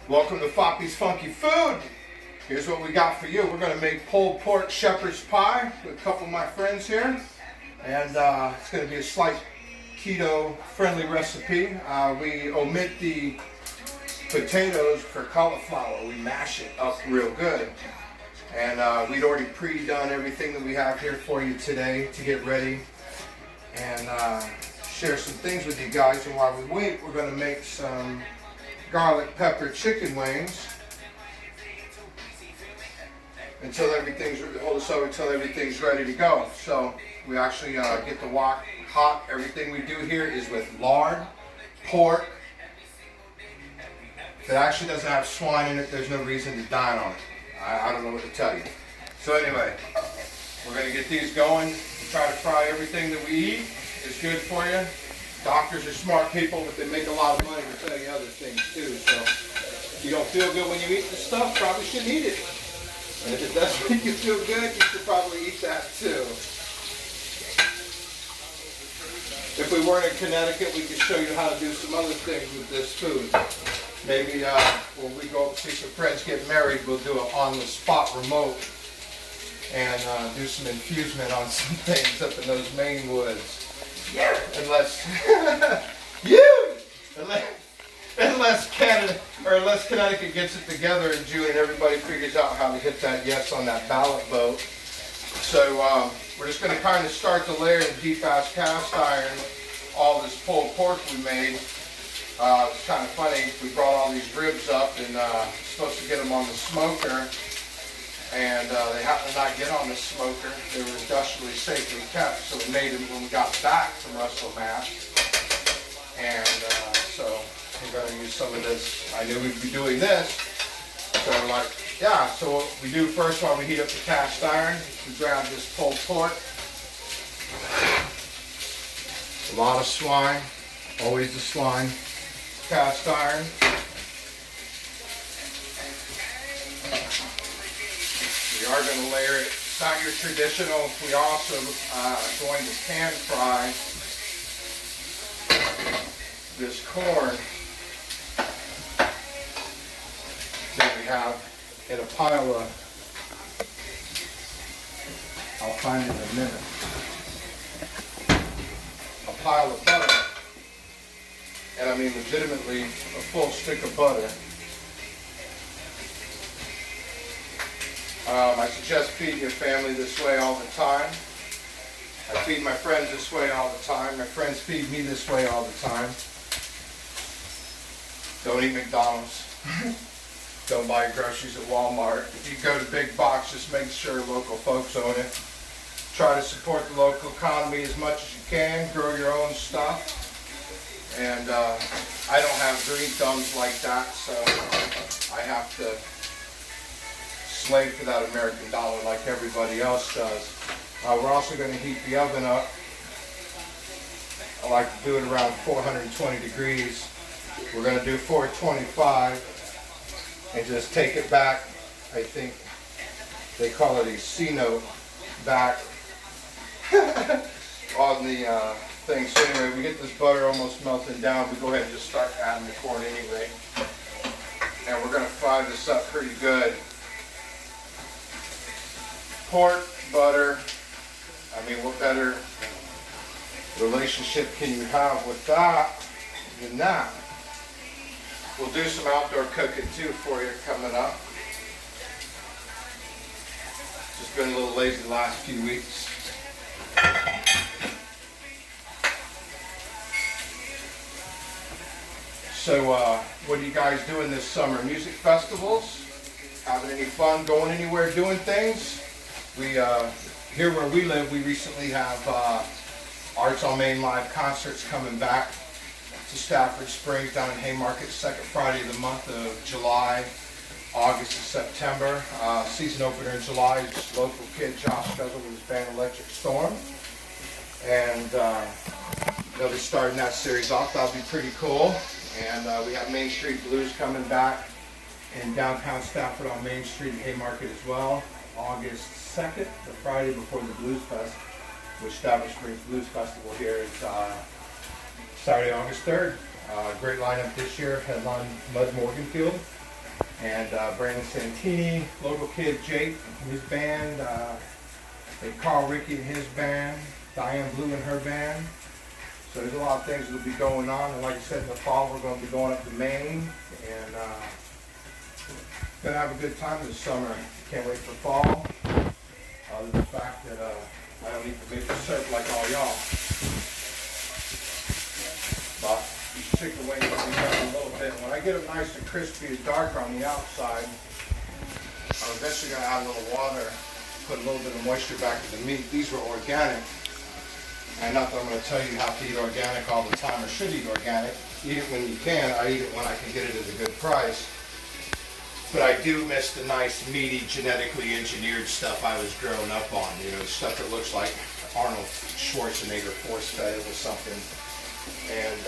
Welcome to Foppy's Funky Food. Here's what we got for you. We're going to make pulled pork shepherd's pie with a couple of my friends here. And it's going to be a slight keto-friendly recipe. We omit the potatoes for cauliflower. We mash it up real good. And we'd already pre-done everything that we have here for you today to get ready and share some things with you guys. And while we wait, we're going to make some garlic pepper chicken wings until everything's ready to go. So we actually get the wok hot. Everything we do here is with lard, pork. If it actually doesn't have swine in it, there's no reason to dine on it. I don't know what to tell you. So anyway, we're going to get these going. We try to fry everything that we eat. It's good for you. Doctors are smart people, but they make a lot of money to tell you other things too. So if you don't feel good when you eat the stuff, probably shouldn't eat it. And if it does make you feel good, you should probably eat that too. If we weren't in Connecticut, we could show you how to do some other things with this food. Maybe when we go up see some friends get married, we'll do an on-the-spot remote and do some infusement on some things up in those Maine woods. Unless Connecticut gets it together in June and everybody figures out how to hit that yes on that ballot vote. So we're just going to kind of start to layer in deep ass cast iron all this pulled pork we made. It's kind of funny. We brought all these ribs up and supposed to get them on the smoker. And they happened to not get on the smoker. They were industrially safely kept, so we made them when we got back from Russell, Mass. And so we're going to use some of this. I knew we'd be doing this. So we're like, yeah, so what we do first while we heat up the cast iron, we grab this pulled pork. A lot of swine, always the swine. Cast iron. We are going to layer it. It's not your traditional. We also are going to pan fry this corn that we have in a pile of, I'll find it in a minute, a pile of butter. And I mean legitimately a full stick of butter. I suggest feeding your family this way all the time. I feed my friends this way all the time. My friends feed me this way all the time. Don't eat McDonald's. Don't buy groceries at Walmart. If you go to big box, just make sure local folks own it. Try to support the local economy as much as you can. Grow your own stuff. And I don't have green thumbs like that, so I have to slave for that American dollar like everybody else does. We're also going to heat the oven up. I like to do it around 420 degrees. We're going to do 425 and just take it back. I think they call it a C-note back on the thing. So anyway, we get this butter almost melted down. We go ahead and just start adding the corn anyway. And we're going to fry this up pretty good. Pork, butter, I mean, what better relationship can you have with that than that? We'll do some outdoor cooking too for you coming up. Just been a little lazy the last few weeks. So what are you guys doing this summer? Music festivals? Having any fun? Going anywhere? Doing things? We here where we live, we recently have Arts on Main live concerts coming back to Stafford Springs down in Haymarket, second Friday of the month of July, August and September. Season opener in July is local kid Josh Fezzle with his band Electric Storm. And they'll be starting that series off. That'll be pretty cool. And we have Main Street Blues coming back in downtown Stafford on Main Street in Haymarket as well. August 2nd, the Friday before the Blues Fest, which Stafford Springs Blues Festival here is Saturday, August 3rd. Great lineup this year. Headline Mud Morganfield. And Brandon Santini, local kid Jake and his band, and Carl Ricky and his band, Diane Blue and her band. So there's a lot of things that will be going on. And like I said, in the fall we're going to be going up to Maine and gonna have a good time this summer. Can't wait for fall. Other than the fact that I don't need to make the surf like all y'all. But these chicken wings will be done a little bit. When I get them nice and crispy and dark on the outside, I'm eventually gonna add a little water, put a little bit of moisture back in the meat. These were organic. And not that I'm gonna tell you how to eat organic all the time or should eat organic. Eat it when you can. I eat it when I can get it at a good price. But I do miss the nice, meaty, genetically engineered stuff I was growing up on. You know, stuff that looks like Arnold Schwarzenegger force-fed it with something. And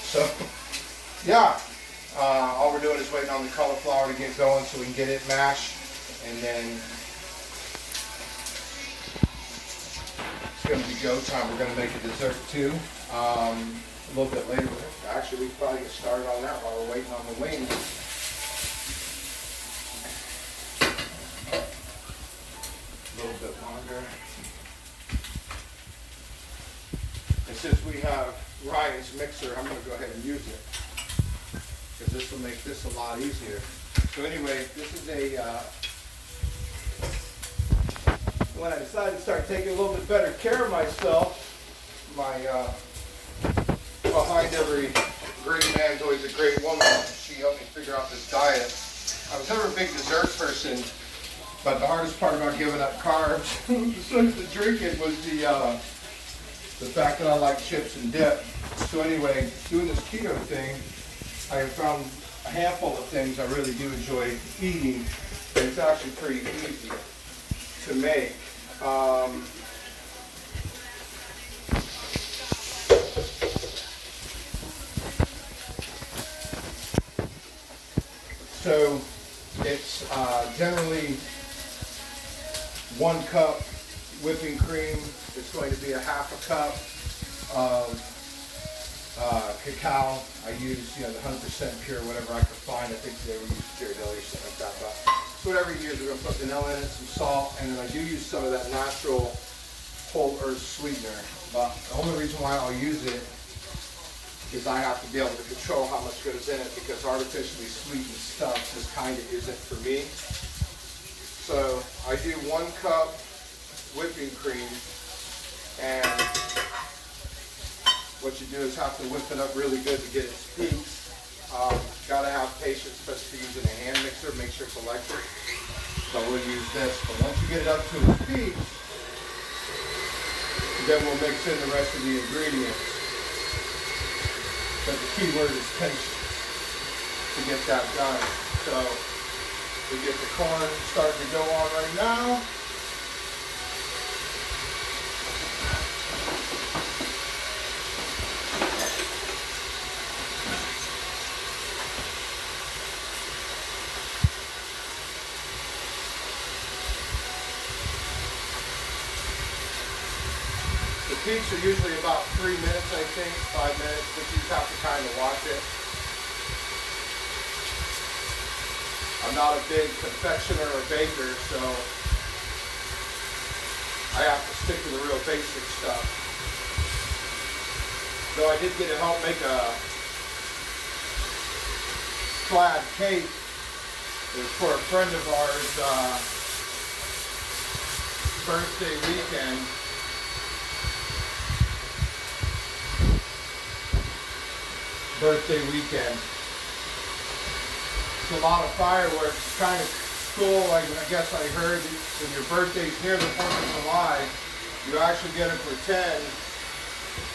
so, yeah, all we're doing is waiting on the cauliflower to get going so we can get it mashed. And then it's going to be go time. We're going to make a dessert too. A little bit later. Actually, we can probably get started on that while we're waiting on the wings. A little bit longer. And since we have Ryan's mixer, I'm going to go ahead and use it because this will make this a lot easier. So anyway, this is when I decided to start taking a little bit better care of myself, behind every great man is always a great woman. She helped me figure out this diet. I was never a big dessert person, but the hardest part about giving up carbs besides the drinking was the fact that I like chips and dip. So anyway, doing this keto thing, I have found a handful of things I really do enjoy eating, and it's actually pretty easy to make. So it's generally 1 cup whipping cream. It's going to be a ½ cup of cacao. I use, the 100% pure, whatever I could find. I think they were using Ghirardelli or something like that. But so whatever you use, we're going to put vanilla in it, some salt, and then I do use some of that natural whole earth sweetener. But the only reason why I'll use it is I have to be able to control how much goes in it, because artificially sweetened stuff just kind of isn't for me. So I do 1 cup whipping cream, and what you do is have to whip it up really good to get its peaks. Gotta have patience, especially using a hand mixer, make sure it's electric. So we'll use this, but once you get it up to its peaks, then we'll mix in the rest of the ingredients. But the key word is patience to get that done. So we get the corn starting to go on right now. The peaks are usually about 3 minutes, I think, 5 minutes, but you just have to kind of watch it. I'm not a big confectioner or baker, so I have to stick to the real basic stuff. Though I did get to help make a plaid cake. It was for a friend of ours' birthday weekend. It's a lot of fireworks. It's kind of cool. I guess I heard when your birthday's near the 4th of July, you actually get to pretend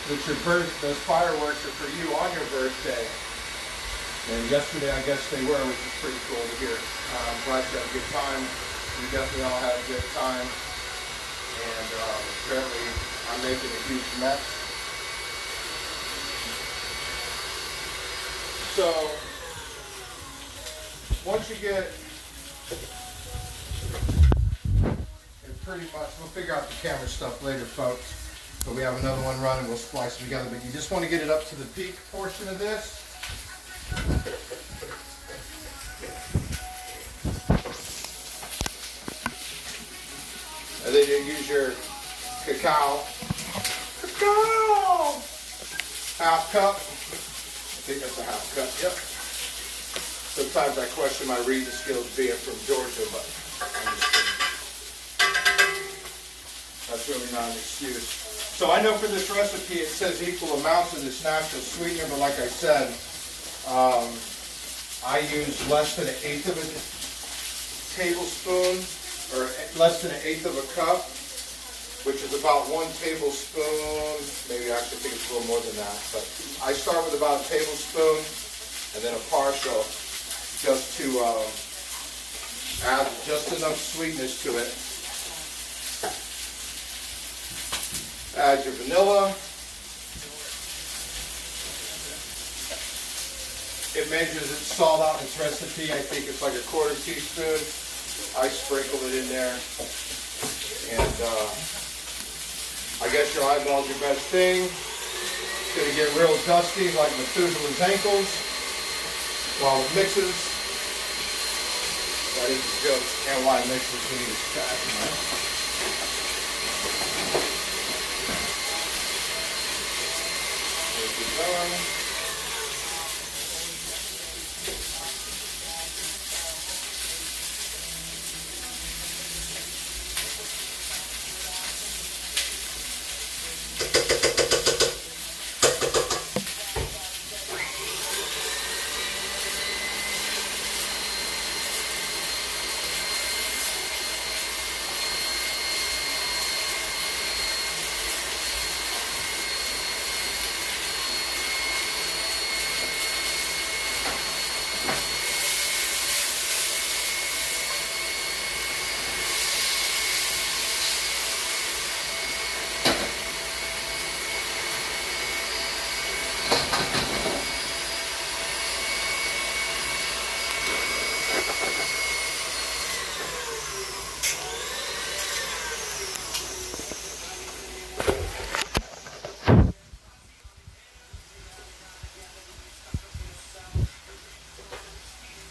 that those fireworks are for you on your birthday. And yesterday, I guess they were, which is pretty cool to hear. I'm glad you had a good time. We definitely all had a good time. And apparently, I'm making a huge mess. So, once you get it pretty much, we'll figure out the camera stuff later, folks. But we have another one running, we'll splice them together. But you just want to get it up to the peak portion of this. use your cacao. Cacao! Half cup. I think that's a half cup, yep. Sometimes I question my reading skills being from Georgia, but I'm just kidding. That's really not an excuse. So I know for this recipe it says equal amounts of this natural sweetener, but like I said, I use less than 1/8 of a tablespoon, or less than 1/8 of a cup, which is about 1 tablespoon, maybe I actually think it's a little more than that, but I start with about a tablespoon and then a partial, just to add just enough sweetness to it. Add your vanilla. It measures its salt out in its recipe. I think it's like a 1/4 teaspoon. I sprinkled it in there. And I guess your eyeball's your best thing. It's going to get real dusty like Methuselah's ankles while it mixes. That is a joke. And why it mixes when you use fat, right? Done.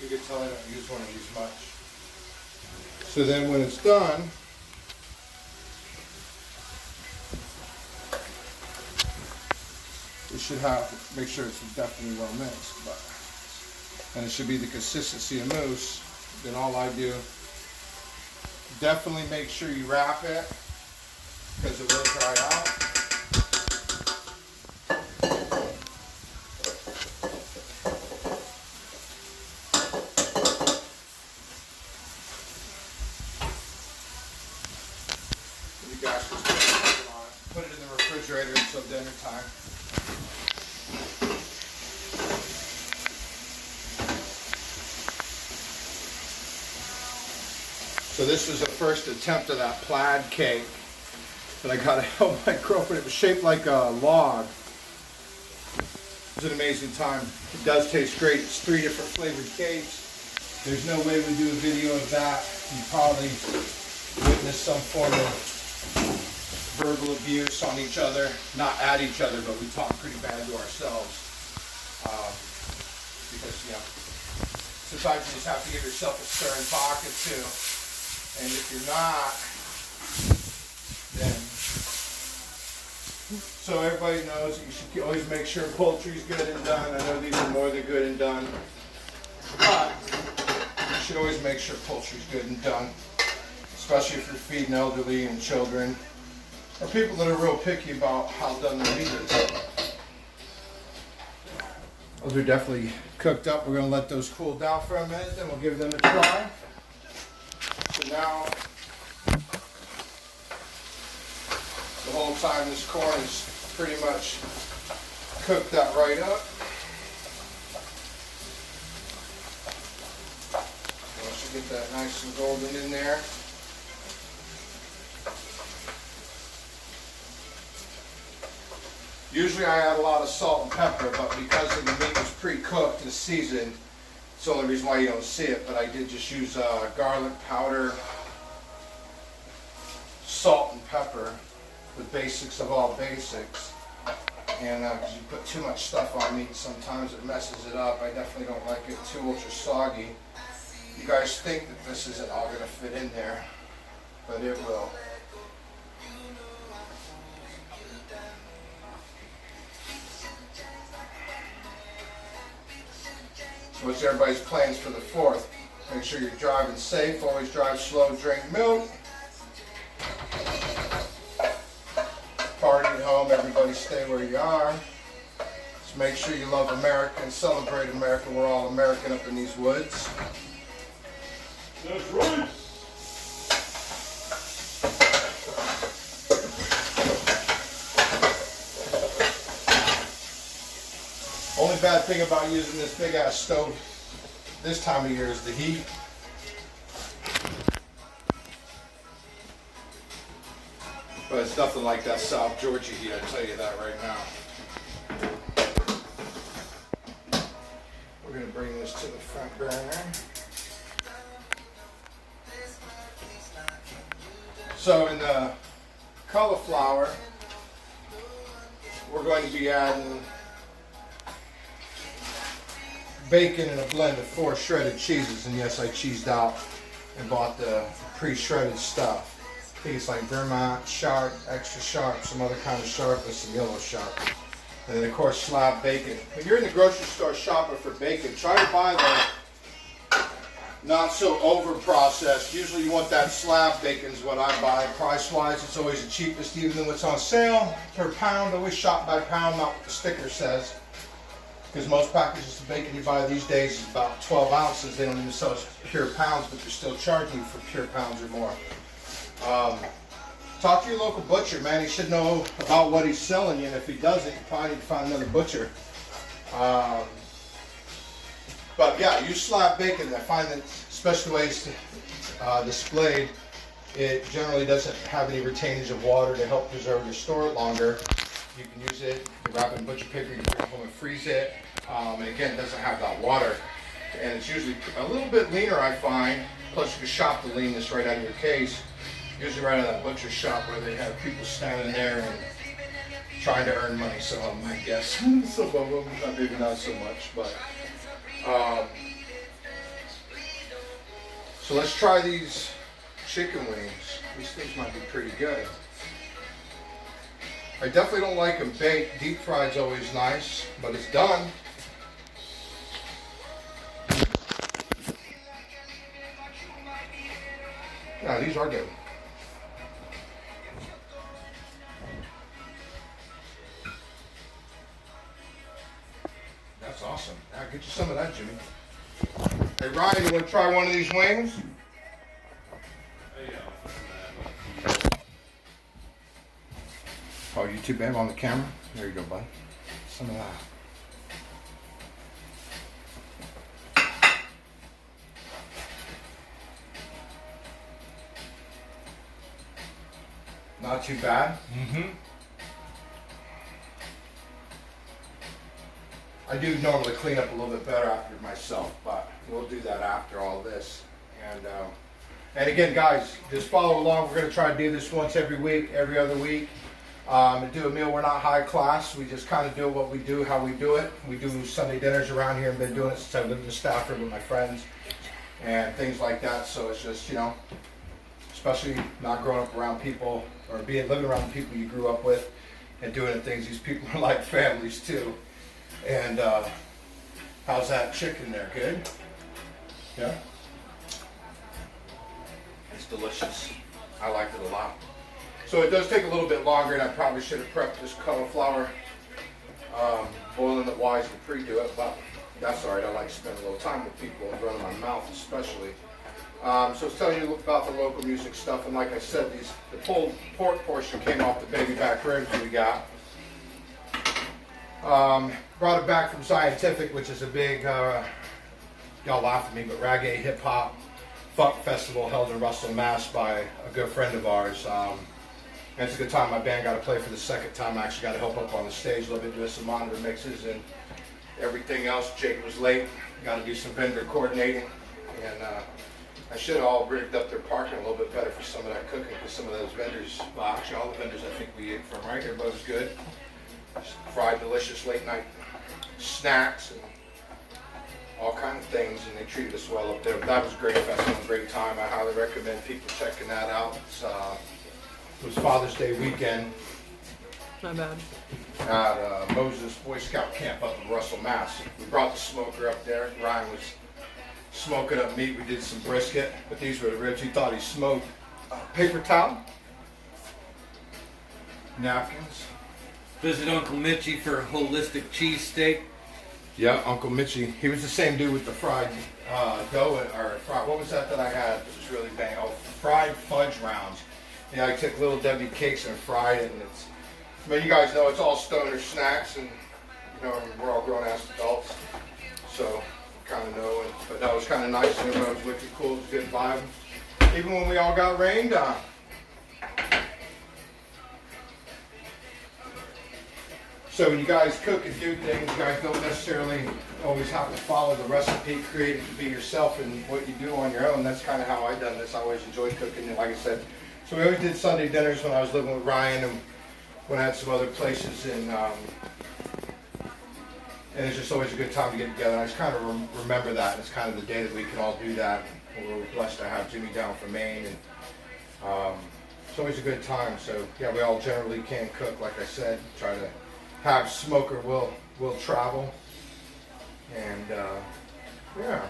You can tell I don't use one of these much. So then when it's done, we should make sure it's definitely well mixed, and it should be the consistency of mousse. Then all I do, definitely make sure you wrap it because it will dry out. Put it in the refrigerator until dinner time. So this was the first attempt of that plaid cake that I got to help my girlfriend. It was shaped like a log. It was an amazing time. It does taste great. It's 3 different flavored cakes. There's no way we do a video of that. You probably witnessed some form of verbal abuse on each other, not at each other, but we talk pretty bad to ourselves. Because, you know, sometimes you just have to give yourself a stir and pocket too. And if you're not, then, so everybody knows that you should always make sure poultry's good and done. I know these are more than good and done, but you should always make sure poultry's good and done, especially if you're feeding elderly and children, or people that are real picky about how done their meat is. Those are definitely cooked up. We're going to let those cool down for a minute, then we'll give them a try. So now, the whole time this corn is pretty much cooked that right up. Once you get that nice and golden in there. Usually I add a lot of salt and pepper, but because the meat was pre-cooked and seasoned, it's the only reason why you don't see it, but I did just use garlic powder, salt and pepper, the basics of all basics. And because you put too much stuff on meat, sometimes it messes it up. I definitely don't like it too ultra soggy. You guys think that this isn't all going to fit in there, but it will. What's everybody's plans for the 4th? Make sure you're driving safe, always drive slow, drink milk. Party at home, everybody stay where you are. Just make sure you love America and celebrate America. We're all American up in these woods. That's right. Only bad thing about using this big ass stove this time of year is the heat. But it's nothing like that South Georgia heat, I tell you that right now. We're going to bring this to the front burner. So in the cauliflower, we're going to be adding bacon in a blend of 4 shredded cheeses. And yes, I cheesed out and bought the pre-shredded stuff. I think it's like Vermont sharp, extra sharp, some other kind of sharp, with some yellow sharp. And then of course slab bacon. When you're in the grocery store shopping for bacon, try to buy the not so over processed. Usually you want that slab bacon is what I buy. Price wise, it's always the cheapest, even though it's on sale per pound. Always shop by pound, not what the sticker says. Because most packages of bacon you buy these days is about 12 ounces. They don't even sell us pure pounds, but they're still charging you for pure pounds or more. Talk to your local butcher, man. He should know about what he's selling you, and if he doesn't, you probably need to find another butcher. But yeah, use slab bacon. I find that, especially the way it's displayed, it generally doesn't have any retainage of water to help preserve or store it longer. You can use it, you wrap it in butcher paper, you can bring it home and freeze it. And again, it doesn't have that water. And it's usually a little bit leaner, I find. Plus, you can shop the leanness right out of your case. Usually right out of that butcher shop where they have people standing there and trying to earn money. Some of them, I guess. Some of them, maybe not so much. But so let's try these chicken wings. These things might be pretty good. I definitely don't like them baked. Deep fried's always nice, but it's done. Yeah, these are good. That's awesome. Yeah, get you some of that, Jimmy. Hey, Ryan, you want to try one of these wings? Oh, you too bad on the camera? There you go, bud. Some of that. Not too bad. I do normally clean up a little bit better after myself, but we'll do that after all this. And again, guys, just follow along. We're going to try to do this once every week, every other week. And do a meal. We're not high class. We just kind of do what we do, how we do it. We do Sunday dinners around here and been doing it since I lived in Stafford with my friends and things like that. So it's just, you know, especially not growing up around people or living around the people you grew up with and doing things. These people are like families too. And how's that chicken there? Good? Yeah? It's delicious. I like it a lot. So it does take a little bit longer, and I probably should have prepped this cauliflower, boiling it wise and pre-do it, but that's all right. I like to spend a little time with people and running my mouth especially. So it's telling you about the local music stuff, and like I said, the pulled pork portion came off the baby back ribs we got. Brought it back from Scientific, which is a big, y'all laugh at me, but reggae hip-hop funk festival held in Russell, Mass by a good friend of ours. And it's a good time. My band got to play for the second time. I actually got to help up on the stage a little bit, doing some monitor mixes and everything else. Jake was late. Got to do some vendor coordinating. And I should have all rigged up their parking a little bit better for some of that cooking, because some of those vendors, well, actually all the vendors I think we ate from, right? Everybody was good. Fried delicious late night snacks and all kind of things, and they treated us well up there. But that was a great festival, a great time. I highly recommend people checking that out. It was Father's Day weekend. My bad. at Moses Boy Scout camp up in Russell, Mass. We brought the smoker up there. Ryan was smoking up meat. We did some brisket, but these were the ribs. He thought he smoked. Paper towel, napkins. Visit Uncle Mitchie for a holistic cheesesteak. Yeah, Uncle Mitchie. He was the same dude with the fried dough, or fried, what was that I had? It was really bang. Oh, fried fudge rounds. Yeah, I took Little Debbie cakes and fried it, and it's. I mean, you guys know it's all stoner snacks, and you know we're all grown ass adults, so kind of know. But that was kind of nice, and everyone was looking cool. It was a good vibe. Even when we all got rained on. So when you guys cook and do things, you guys don't necessarily always have to follow the recipe, create it to be yourself and what you do on your own. That's kind of how I done this. I always enjoyed cooking, and like I said. So we always did Sunday dinners when I was living with Ryan, and when I had some other places, and it's just always a good time to get together. And I just kind of remember that. It's kind of the day that we can all do that. We're blessed to have Jimmy down from Maine, and it's always a good time. So yeah, we all generally can cook, like I said. Try to have smoker will travel, and yeah.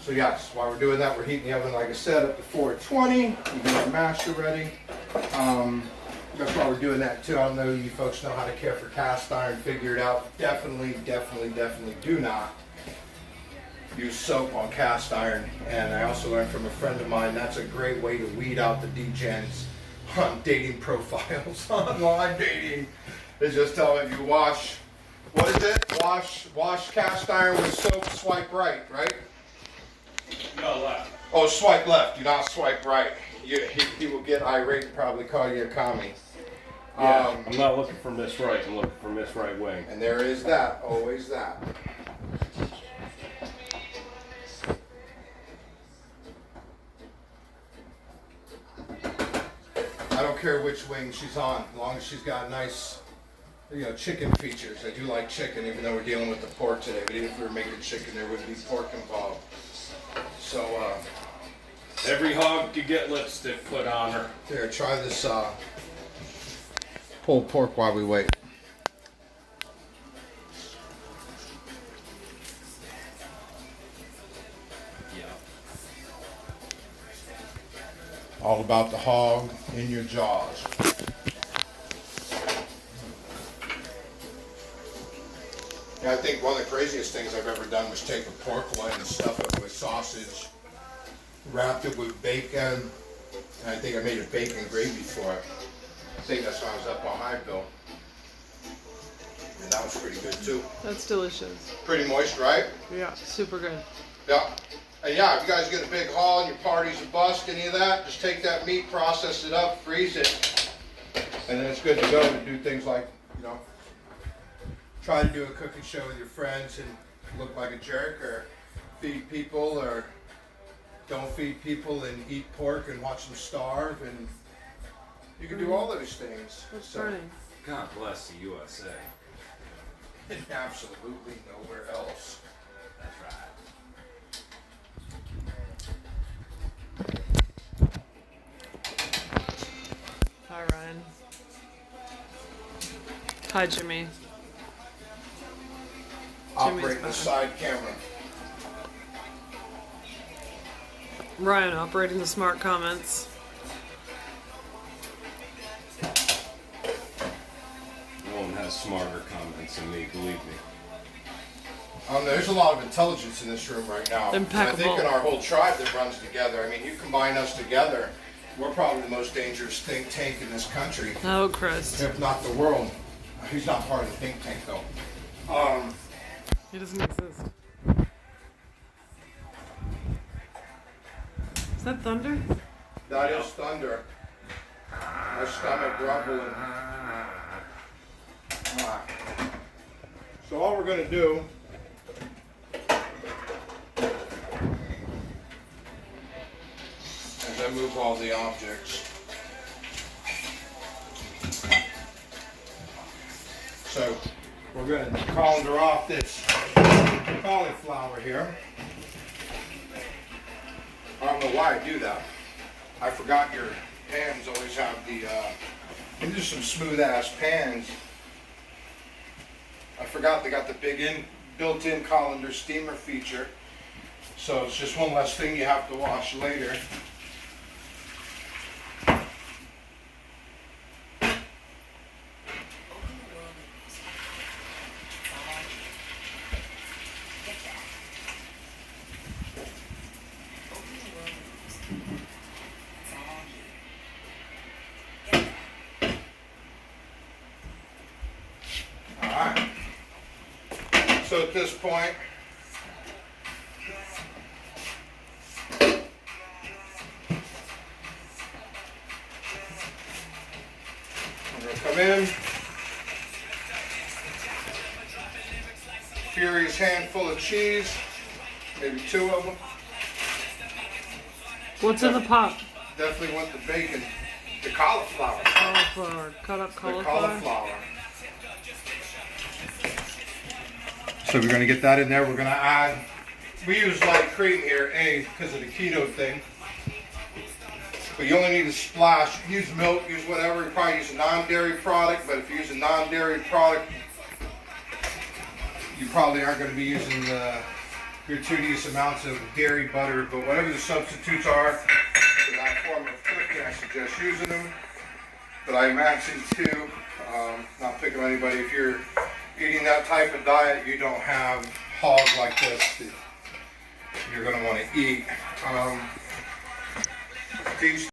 So yes, while we're doing that, we're heating the oven, like I said, up to 420. We get our masher ready. That's why we're doing that too. I don't know you folks know how to care for cast iron. Figure it out. Definitely do not use soap on cast iron. And I also learned from a friend of mine that's a great way to weed out the degens on dating profiles, online dating. Is just tell them if you wash, what is it? Wash cast iron with soap, swipe right? No, left. Oh, swipe left. Do not swipe right. He will get irate and probably call you a commie. Yeah, I'm not looking for Miss Right. I'm looking for Miss Right Wing. And there is that. Always that. I don't care which wing she's on, as long as she's got nice, chicken features. I do like chicken, even though we're dealing with the pork today. But even if we were making chicken, there would be pork involved. So, Every hog could get lipstick put on her. here, try this pulled pork while we wait. Yeah. All about the hog in your jaws. Yeah, I think one of the craziest things I've ever done was take a pork loin and stuff it with sausage, wrapped it with bacon, and I think I made a bacon gravy for it. I think that's when I was up on Highville. And that was pretty good too. That's delicious. Pretty moist, right? Yeah, super good. Yeah. And yeah, if you guys get a big haul and your party's a bust, any of that, just take that meat, process it up, freeze it, and then it's good to go to do things like, try to do a cooking show with your friends and look like a jerk, or feed people, or don't feed people and eat pork and watch them starve, and you can do all those things. What's burning? God bless the USA. And absolutely nowhere else. That's right. Hi, Ryan. Hi, Jimmy. Operating the back. side camera. Ryan operating the smart comments. No one has smarter comments than me, believe me. There's a lot of intelligence in this room right now. Impeccable. I think in our whole tribe that runs together. I mean, you combine us together, we're probably the most dangerous think tank in this country, Oh, Chris. if not the world. He's not part of the think tank though. He doesn't exist. Is that thunder? That is thunder. My stomach grumbling. Alright. So all we're going to do as I move all the objects. So we're going to colander off this cauliflower here. I don't know why I do that. I forgot your pans always have the, these are some smooth ass pans. I forgot they got the big built-in colander steamer feature. So it's just one less thing you have to wash later. Alright. So at this point, we're going to come in, furious handful of cheese, maybe 2 of them. What's in the pot? Definitely want the bacon, the cauliflower. Cauliflower. Cut up The cauliflower. cauliflower. So we're going to get that in there. We're going to add, we use light cream here, because of the keto thing. But you only need a splash. Use milk, use whatever. You probably use a non-dairy product, but if you use a non-dairy product, you probably aren't going to be using gratuitous amounts of dairy, butter, but whatever the substitutes are for that form of cooking, I suggest using them. But I imagine too, not picking on anybody, if you're eating that type of diet, you don't have hogs like this that you're going to want to eat. These